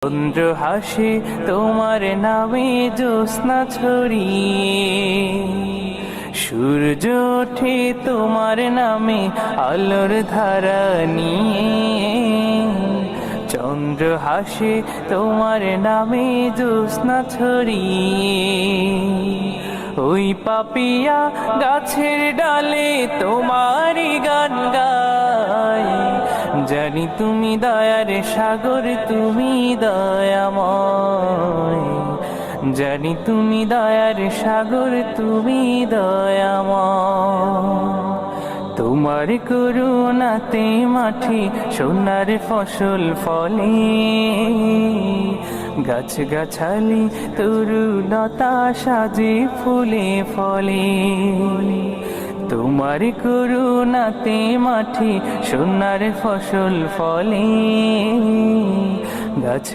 চন্দ্র হাসে তোমার নামে জ্যোৎস্না ছড়িয়ে, সূর্য ওঠে তোমার নামে আলোর ধারা নিয়ে। চন্দ্র হাসে তোমার নামে জ্যোৎস্না ছড়িয়ে, ওই পাপিয়া গাছের ডালে তোমারই গান গায়। জানি তুমি দয়ার সাগর, তুমি দয়াময়। জানি তুমি দয়ার সাগর, তুমি দয়াময়। তোমার করুণাতে মাঠে সোনার ফসল ফলে, গাছ গাছালি তরুলতা সাজে ফুলে ফলে। তোমার করুণাতে মাঠে সোনার ফসল ফলে, গাছ